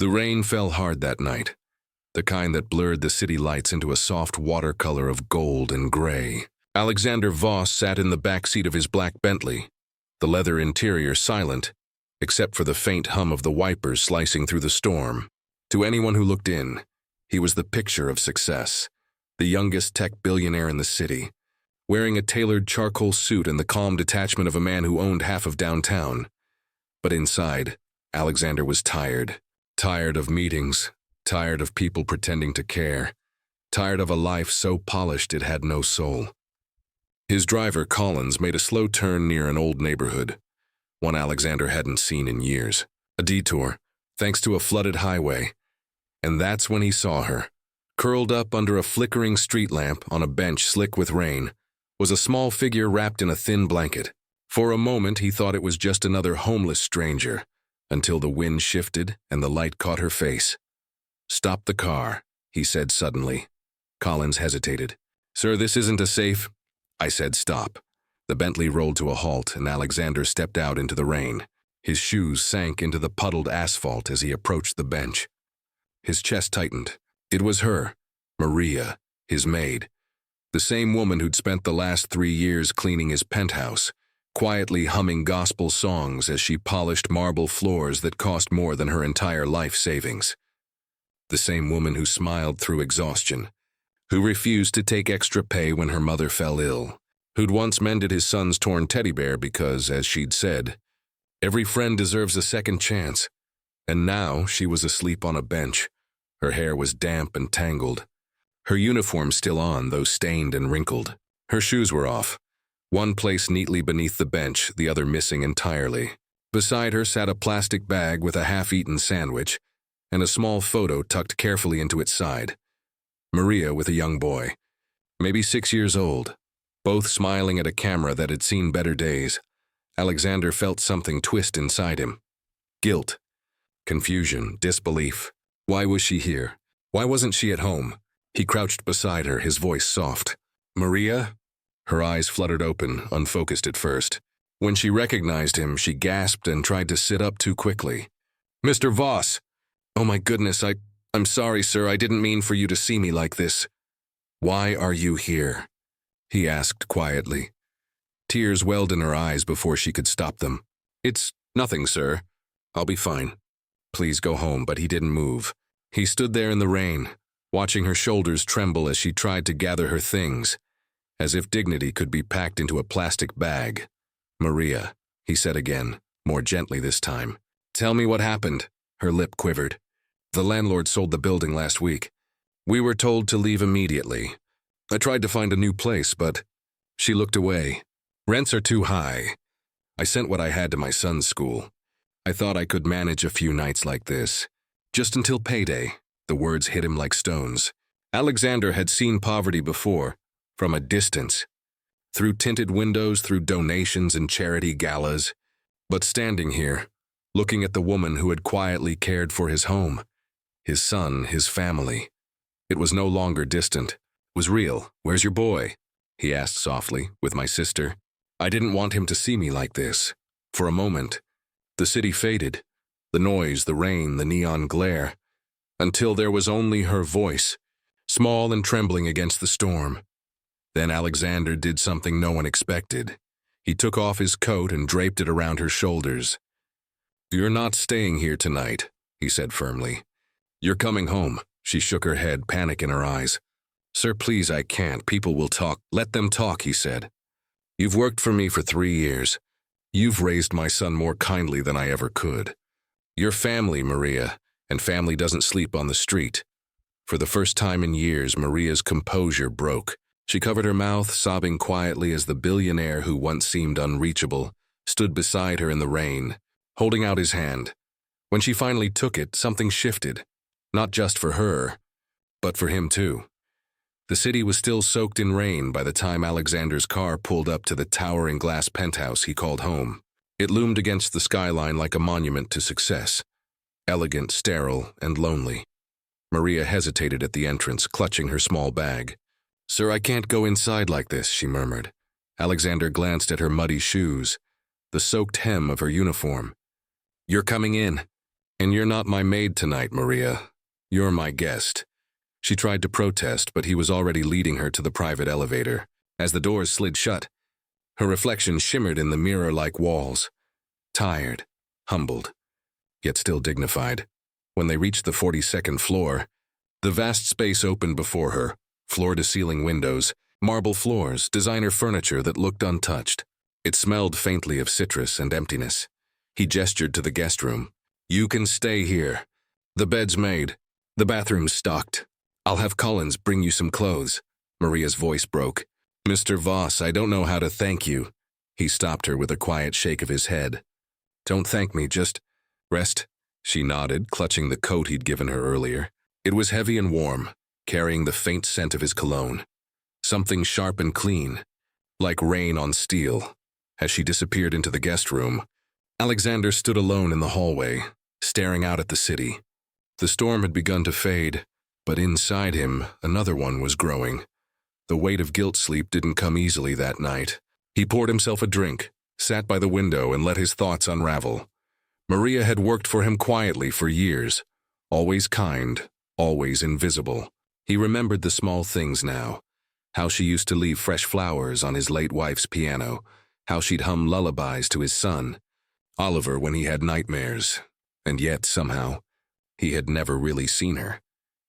The rain fell hard that night, the kind that blurred the city lights into a soft watercolor of gold and gray. Alexander Voss sat in the back seat of his black Bentley, the leather interior silent, except for the faint hum of the wipers slicing through the storm. To anyone who looked in, he was the picture of success, the youngest tech billionaire in the city, wearing a tailored charcoal suit and the calm detachment of a man who owned half of downtown. But inside, Alexander was tired. Tired of meetings, tired of people pretending to care, tired of a life so polished it had no soul. His driver, Collins, made a slow turn near an old neighborhood, one Alexander hadn't seen in years. A detour, thanks to a flooded highway. And that's when he saw her. Curled up under a flickering street lamp on a bench slick with rain, was a small figure wrapped in a thin blanket. For a moment he thought it was just another homeless stranger, until the wind shifted and the light caught her face. "Stop the car," he said suddenly. Collins hesitated. "Sir, this isn't a safe—" I said stop. The Bentley rolled to a halt and Alexander stepped out into the rain. His shoes sank into the puddled asphalt as he approached the bench. His chest tightened. It was her, Maria, his maid, the same woman who'd spent the last 3 years cleaning his penthouse, quietly humming gospel songs as she polished marble floors that cost more than her entire life savings. The same woman who smiled through exhaustion, who refused to take extra pay when her mother fell ill, who'd once mended his son's torn teddy bear because, as she'd said, every friend deserves a second chance. And now she was asleep on a bench. Her hair was damp and tangled. Her uniform still on, though stained and wrinkled. Her shoes were off, one placed neatly beneath the bench, the other missing entirely. Beside her sat a plastic bag with a half-eaten sandwich and a small photo tucked carefully into its side. Maria with a young boy, maybe 6 years old, both smiling at a camera that had seen better days. Alexander felt something twist inside him. Guilt, confusion, disbelief. Why was she here? Why wasn't she at home? He crouched beside her, his voice soft. "Maria?" Her eyes fluttered open, unfocused at first. When she recognized him, she gasped and tried to sit up too quickly. "Mr. Voss! Oh my goodness, I'm sorry, sir, I didn't mean for you to see me like this." "Why are you here?" he asked quietly. Tears welled in her eyes before she could stop them. "It's nothing, sir. I'll be fine. Please go home," but he didn't move. He stood there in the rain, watching her shoulders tremble as she tried to gather her things, as if dignity could be packed into a plastic bag. "Maria," he said again, more gently this time. "Tell me what happened." Her lip quivered. "The landlord sold the building last week. We were told to leave immediately. I tried to find a new place, but—" She looked away. "Rents are too high. I sent what I had to my son's school. I thought I could manage a few nights like this. Just until payday." The words hit him like stones. Alexander had seen poverty before, from a distance, through tinted windows, through donations and charity galas. But standing here, looking at the woman who had quietly cared for his home, his son, his family, it was no longer distant. It was real. "Where's your boy?" he asked softly. "With my sister." I didn't want him to see me like this. For a moment, the city faded, the noise, the rain, the neon glare, until there was only her voice, small and trembling against the storm. Then Alexander did something no one expected. He took off his coat and draped it around her shoulders. "You're not staying here tonight," he said firmly. "You're coming home." She shook her head, panic in her eyes. "Sir, please, I can't. People will talk." "Let them talk," he said. "You've worked for me for 3 years. You've raised my son more kindly than I ever could. You're family, Maria, and family doesn't sleep on the street." For the first time in years, Maria's composure broke. She covered her mouth, sobbing quietly as the billionaire who once seemed unreachable stood beside her in the rain, holding out his hand. When she finally took it, something shifted, not just for her, but for him too. The city was still soaked in rain by the time Alexander's car pulled up to the towering glass penthouse he called home. It loomed against the skyline like a monument to success, elegant, sterile, and lonely. Maria hesitated at the entrance, clutching her small bag. "Sir, I can't go inside like this," she murmured. Alexander glanced at her muddy shoes, the soaked hem of her uniform. "You're coming in, And you're not my maid tonight, Maria. You're my guest. She tried to protest, but he was already leading her to the private elevator. As the doors slid shut, her reflection shimmered in the mirror-like walls. Tired, humbled, yet still dignified. When they reached the 42nd floor, the vast space opened before her, floor-to-ceiling windows, marble floors, designer furniture that looked untouched. It smelled faintly of citrus and emptiness. He gestured to the guest room. You can stay here. The bed's made. The bathroom's stocked. I'll have Collins bring you some clothes. Maria's voice broke. Mr. Voss, I don't know how to thank you. He stopped her with a quiet shake of his head. Don't thank me, just rest. She nodded, clutching the coat he'd given her earlier. It was heavy and warm, carrying the faint scent of his cologne. Something sharp and clean, like rain on steel. As she disappeared into the guest room, Alexander stood alone in the hallway, staring out at the city. The storm had begun to fade, but inside him, another one was growing. The weight of guilt sleep didn't come easily that night. He poured himself a drink, sat by the window, and let his thoughts unravel. Maria had worked for him quietly for years, always kind, always invisible. He remembered the small things now, how she used to leave fresh flowers on his late wife's piano, how she'd hum lullabies to his son, Oliver, when he had nightmares. And yet, somehow, he had never really seen her.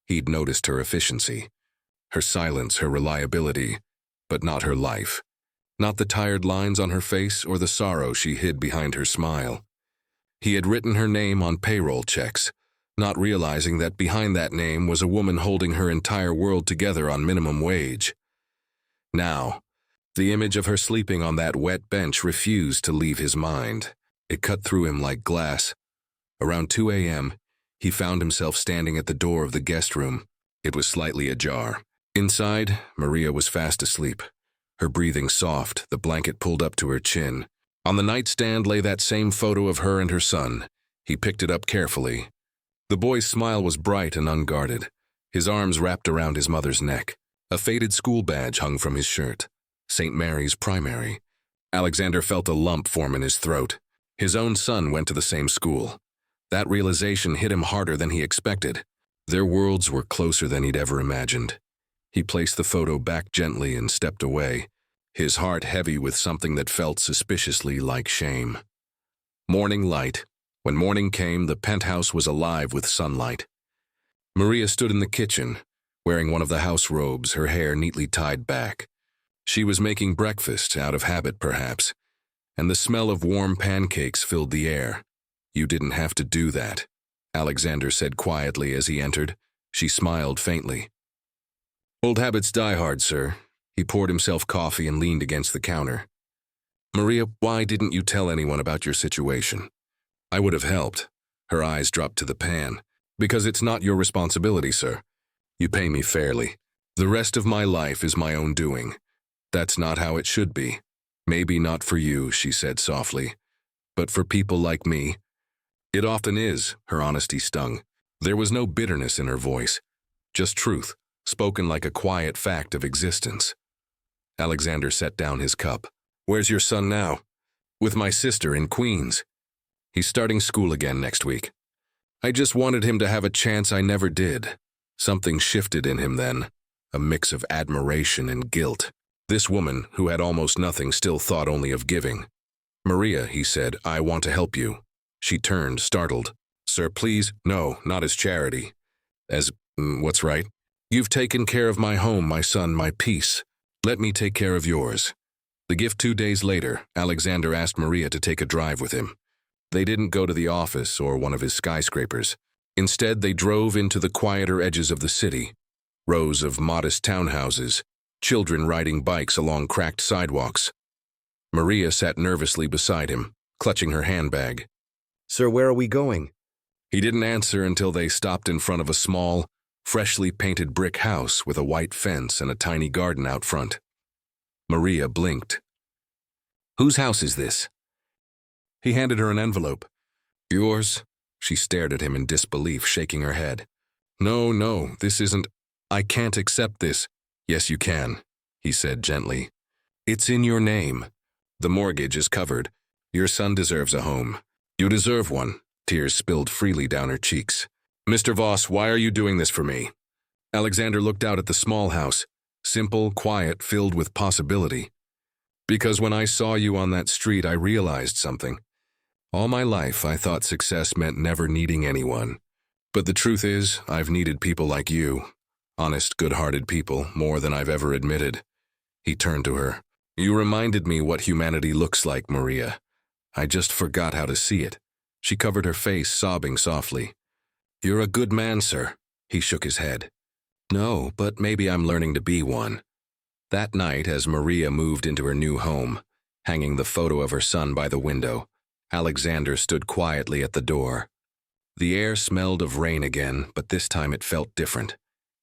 He'd noticed her efficiency, her silence, her reliability, but not her life. Not the tired lines on her face or the sorrow she hid behind her smile. He had written her name on payroll checks, not realizing that behind that name was a woman holding her entire world together on minimum wage. Now, the image of her sleeping on that wet bench refused to leave his mind. It cut through him like glass. Around 2 a.m., he found himself standing at the door of the guest room. It was slightly ajar. Inside, Maria was fast asleep, her breathing soft, the blanket pulled up to her chin. On the nightstand lay that same photo of her and her son. He picked it up carefully. The boy's smile was bright and unguarded, his arms wrapped around his mother's neck. A faded school badge hung from his shirt. St. Mary's Primary. Alexander felt a lump form in his throat. His own son went to the same school. That realization hit him harder than he expected. Their worlds were closer than he'd ever imagined. He placed the photo back gently and stepped away, his heart heavy with something that felt suspiciously like shame. Morning light. When morning came, the penthouse was alive with sunlight. Maria stood in the kitchen, wearing one of the house robes, her hair neatly tied back. She was making breakfast, out of habit perhaps, and the smell of warm pancakes filled the air. You didn't have to do that, Alexander said quietly as he entered. She smiled faintly. Old habits die hard, sir. He poured himself coffee and leaned against the counter. Maria, why didn't you tell anyone about your situation? I would have helped. Her eyes dropped to the pan. Because it's not your responsibility, sir. You pay me fairly. The rest of my life is my own doing. That's not how it should be. Maybe not for you, she said softly. But for people like me, it often is, her honesty stung. There was no bitterness in her voice, just truth, spoken like a quiet fact of existence. Alexander set down his cup. Where's your son now? With my sister in Queens. He's starting school again next week. I just wanted him to have a chance I never did. Something shifted in him then, a mix of admiration and guilt. This woman, who had almost nothing, still thought only of giving. Maria, he said, I want to help you. She turned, startled. Sir, please, no, not as charity. As, what's right? You've taken care of my home, my son, my peace. Let me take care of yours. The gift 2 days later, Alexander asked Maria to take a drive with him. They didn't go to the office or one of his skyscrapers. Instead, they drove into the quieter edges of the city. Rows of modest townhouses, children riding bikes along cracked sidewalks. Maria sat nervously beside him, clutching her handbag. Sir, where are we going? He didn't answer until they stopped in front of a small, freshly painted brick house with a white fence and a tiny garden out front. Maria blinked. Whose house is this? He handed her an envelope. Yours? She stared at him in disbelief, shaking her head. No, this isn't. I can't accept this. Yes, you can, he said gently. It's in your name. The mortgage is covered. Your son deserves a home. You deserve one. Tears spilled freely down her cheeks. "Mr. Voss, why are you doing this for me?" Alexander looked out at the small house, simple, quiet, filled with possibility. "Because when I saw you on that street, I realized something. All my life, I thought success meant never needing anyone. But the truth is, I've needed people like you. Honest, good-hearted people, more than I've ever admitted." He turned to her. "You reminded me what humanity looks like, Maria. I just forgot how to see it." She covered her face, sobbing softly. "You're a good man, sir." He shook his head. "No, but maybe I'm learning to be one." That night, as Maria moved into her new home, hanging the photo of her son by the window, Alexander stood quietly at the door. The air smelled of rain again, but this time it felt different.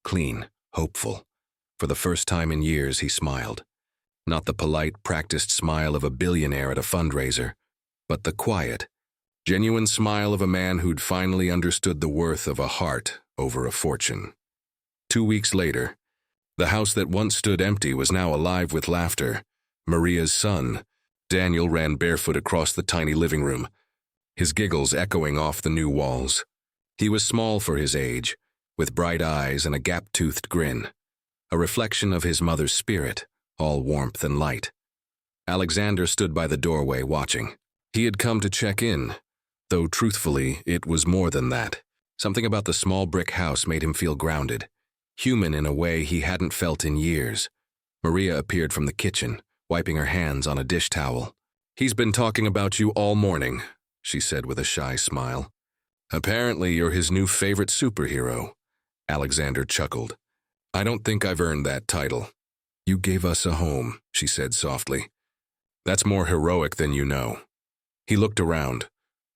Clean, hopeful. For the first time in years, he smiled. Not the polite, practiced smile of a billionaire at a fundraiser, but the quiet, genuine smile of a man who'd finally understood the worth of a heart over a fortune. 2 weeks later, the house that once stood empty was now alive with laughter. Maria's son, Daniel, ran barefoot across the tiny living room, his giggles echoing off the new walls. He was small for his age, with bright eyes and a gap-toothed grin, a reflection of his mother's spirit, all warmth and light. Alexander stood by the doorway watching. He had come to check in, though truthfully, it was more than that. Something about the small brick house made him feel grounded, human in a way he hadn't felt in years. Maria appeared from the kitchen, wiping her hands on a dish towel. "He's been talking about you all morning," she said with a shy smile. "Apparently you're his new favorite superhero." Alexander chuckled. "I don't think I've earned that title." "You gave us a home," she said softly. "That's more heroic than you know." He looked around.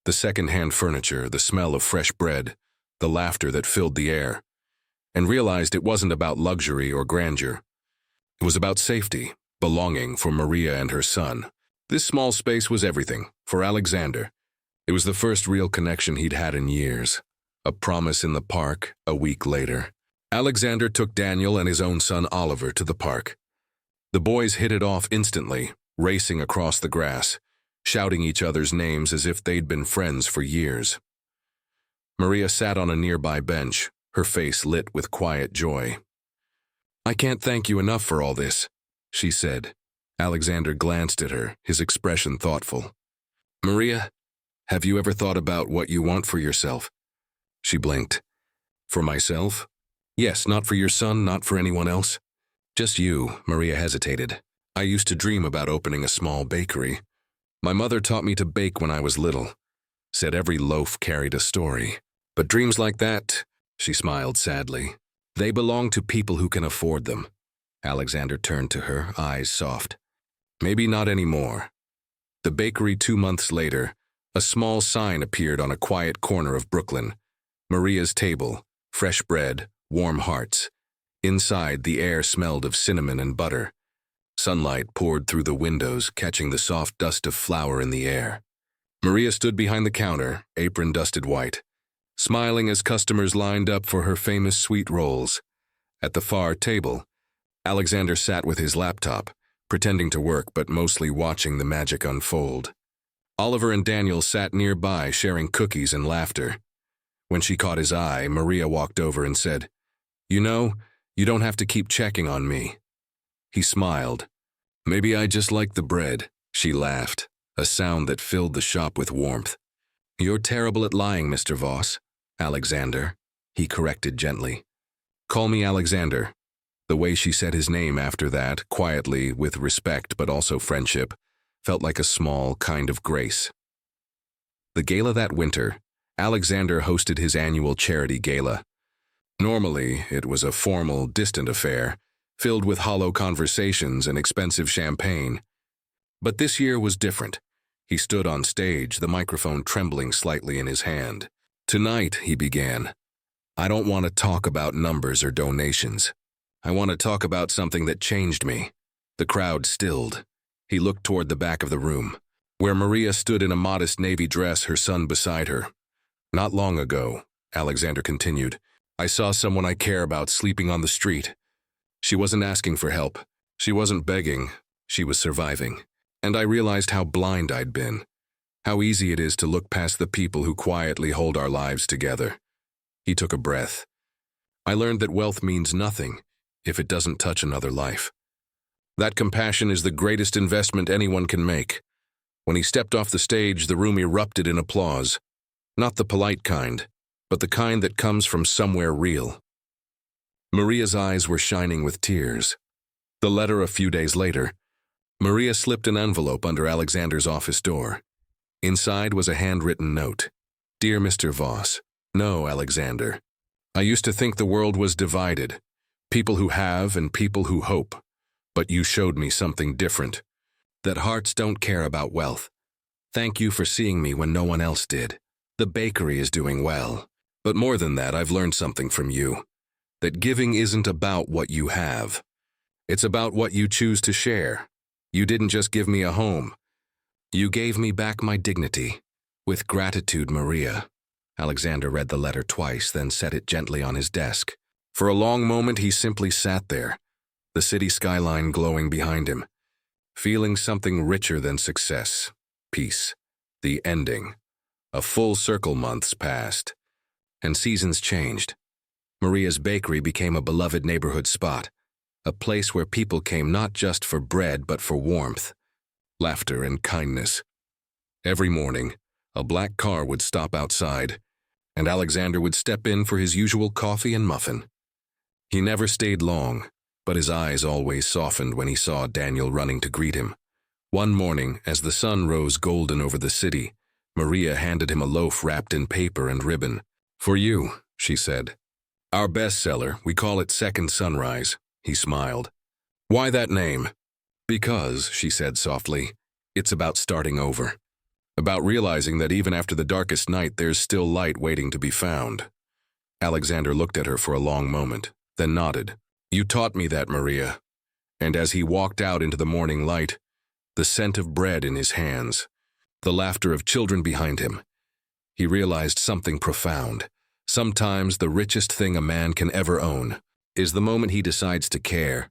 The second-hand furniture, the smell of fresh bread, the laughter that filled the air, and realized it wasn't about luxury or grandeur. It was about safety, belonging for Maria and her son. This small space was everything, for Alexander. It was the first real connection he'd had in years. A promise in the park, a week later. Alexander took Daniel and his own son Oliver to the park. The boys hit it off instantly, racing across the grass, shouting each other's names as if they'd been friends for years. Maria sat on a nearby bench, her face lit with quiet joy. "I can't thank you enough for all this," she said. Alexander glanced at her, his expression thoughtful. "Maria, have you ever thought about what you want for yourself?" She blinked. "For myself? Yes, not for your son, not for anyone else. Just you." Maria hesitated. "I used to dream about opening a small bakery. My mother taught me to bake when I was little. Said every loaf carried a story. But dreams like that," she smiled sadly, "they belong to people who can afford them." Alexander turned to her, eyes soft. "Maybe not anymore." The bakery 2 months later, a small sign appeared on a quiet corner of Brooklyn. Maria's table, fresh bread, warm hearts. Inside, the air smelled of cinnamon and butter. Sunlight poured through the windows, catching the soft dust of flour in the air. Maria stood behind the counter, apron dusted white, smiling as customers lined up for her famous sweet rolls. At the far table, Alexander sat with his laptop, pretending to work but mostly watching the magic unfold. Oliver and Daniel sat nearby, sharing cookies and laughter. When she caught his eye, Maria walked over and said, "You know, you don't have to keep checking on me." He smiled. "Maybe I just like the bread." She laughed, a sound that filled the shop with warmth. "You're terrible at lying, Mr. Voss." "Alexander," he corrected gently. "Call me Alexander." The way she said his name after that, quietly, with respect but also friendship, felt like a small kind of grace. The gala that winter, Alexander hosted his annual charity gala. Normally, it was a formal, distant affair, filled with hollow conversations and expensive champagne. But this year was different. He stood on stage, the microphone trembling slightly in his hand. "Tonight," he began, "I don't want to talk about numbers or donations. I want to talk about something that changed me." The crowd stilled. He looked toward the back of the room, where Maria stood in a modest navy dress, her son beside her. "Not long ago," Alexander continued, "I saw someone I care about sleeping on the street. She wasn't asking for help. She wasn't begging. She was surviving. And I realized how blind I'd been. How easy it is to look past the people who quietly hold our lives together. He took a breath. I learned that wealth means nothing if it doesn't touch another life. That compassion is the greatest investment anyone can make. When he stepped off the stage, the room erupted in applause. Not the polite kind, but the kind that comes from somewhere real. Maria's eyes were shining with tears. The letter a few days later. Maria slipped an envelope under Alexander's office door. Inside was a handwritten note. Dear Mr. Voss, no, Alexander. I used to think the world was divided, people who have and people who hope. But you showed me something different, that hearts don't care about wealth. Thank you for seeing me when no one else did. The bakery is doing well. But more than that, I've learned something from you. That giving isn't about what you have. It's about what you choose to share. You didn't just give me a home. You gave me back my dignity. With gratitude, Maria. Alexander read the letter twice, then set it gently on his desk. For a long moment, he simply sat there, the city skyline glowing behind him, feeling something richer than success, peace, the ending. A full circle months passed, and seasons changed. Maria's bakery became a beloved neighborhood spot, a place where people came not just for bread but for warmth, laughter, and kindness. Every morning, a black car would stop outside, and Alexander would step in for his usual coffee and muffin. He never stayed long, but his eyes always softened when he saw Daniel running to greet him. One morning, as the sun rose golden over the city, Maria handed him a loaf wrapped in paper and ribbon. For you, she said. Our bestseller, we call it Second Sunrise, he smiled. Why that name? Because, she said softly, it's about starting over. About realizing that even after the darkest night, there's still light waiting to be found. Alexander looked at her for a long moment, then nodded. You taught me that, Maria. And as he walked out into the morning light, the scent of bread in his hands, the laughter of children behind him, he realized something profound. Sometimes the richest thing a man can ever own is the moment he decides to care,